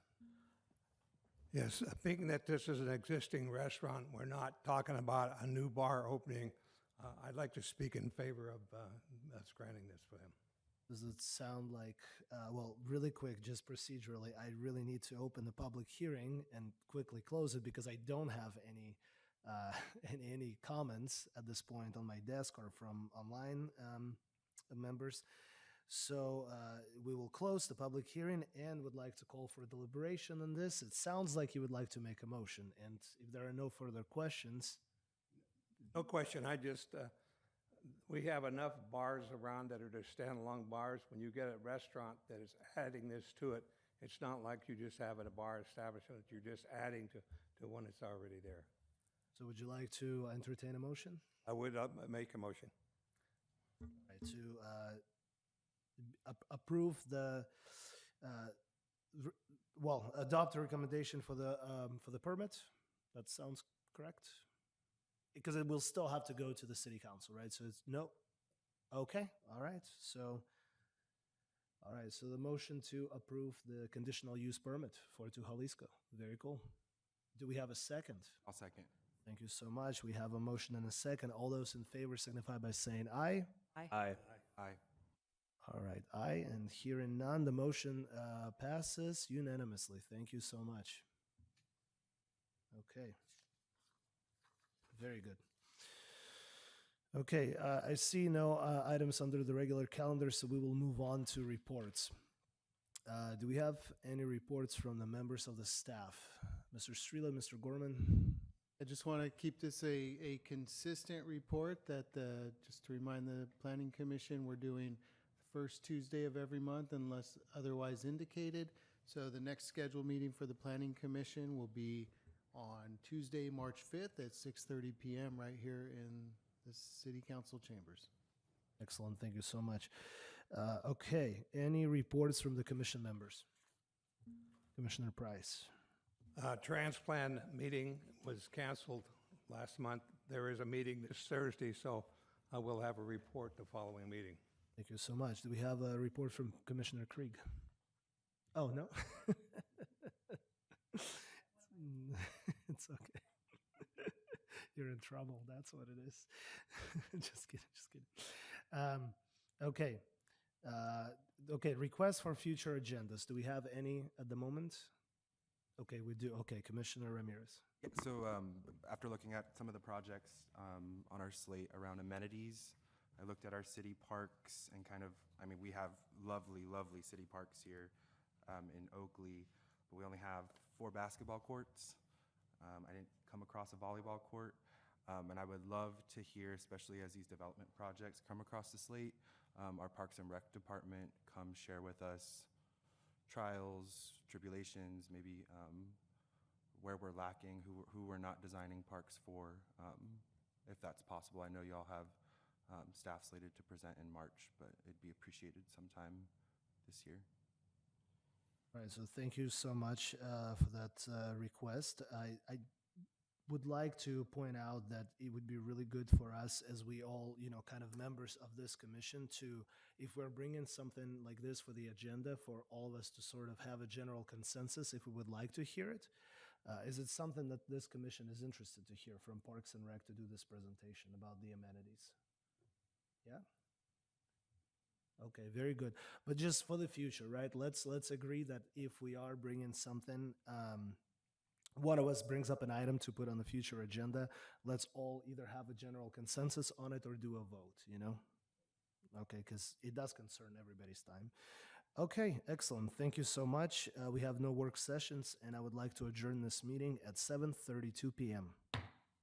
Yes, being that this is an existing restaurant, we're not talking about a new bar opening. I'd like to speak in favor of us granting this for him. Does it sound like, well, really quick, just procedurally, I really need to open the public hearing and quickly close it because I don't have any comments at this point on my desk or from online members. So we will close the public hearing and would like to call for deliberation on this. It sounds like you would like to make a motion. And if there are no further questions. No question, we have enough bars around that are just standalone bars. When you get a restaurant that is adding this to it, it's not like you just having a bar establishment. You're just adding to one that's already there. So would you like to entertain a motion? I would make a motion. Right, to approve adopt the recommendation for the permit. That sounds correct? Because it will still have to go to the city council, right? So it's no. Okay, all right. So the motion to approve the conditional use permit for 2 Jalisco. Very cool. Do we have a second? I'll second. Thank you so much. We have a motion and a second. All those in favor signify by saying aye. Aye. Aye. Aye. All right, aye, and hearing none, the motion passes unanimously. Thank you so much. Okay. Very good. Okay, I see no items under the regular calendar, so we will move on to reports. Do we have any reports from the members of the staff? Mr. Strela, Mr. Gorman? I just want to keep this a consistent report that, just to remind the Planning Commission, we're doing the first Tuesday of every month unless otherwise indicated. So the next scheduled meeting for the Planning Commission will be on Tuesday, March 5th at 6:30 p.m. right here in the City Council chambers. Excellent, thank you so much. Okay, any reports from the commission members? Commissioner Price. Transplan meeting was canceled last month. There is a meeting this Thursday, so I will have a report the following meeting. Thank you so much. Do we have a report from Commissioner Krieg? Oh, no? It's okay. You're in trouble. That's what it is. Just kidding. Just kidding. Okay. Okay. Requests for future agendas. Do we have any at the moment? Okay, we do. Okay, Commissioner Ramirez. Yeah, so after looking at some of the projects on our slate around amenities, I looked at our city parks and we have lovely, lovely city parks here in Oakley, but we only have 4 basketball courts. I didn't come across a volleyball court, and I would love to hear, especially as these development projects come across the slate, our Parks and Rec department come share with us trials, tribulations, maybe where we're lacking, who we're not designing parks for, if that's possible. I know you all have staff slated to present in March, but it'd be appreciated sometime this year. All right, so thank you so much for that request. I would like to point out that it would be really good for us as we all, kind of members of this commission to, if we're bringing something like this for the agenda, for all of us to sort of have a general consensus if we would like to hear it. Is it something that this commission is interested to hear from Parks and Rec to do this presentation about the amenities? Yeah? Okay, very good. But just for the future, right? Let's agree that if we are bringing something, one of us brings up an item to put on the future agenda, let's all either have a general consensus on it or do a vote, Okay, because it does concern everybody's time. Okay, excellent. Thank you so much. We have no work sessions, and I would like to adjourn this meeting at 7:32 p.m.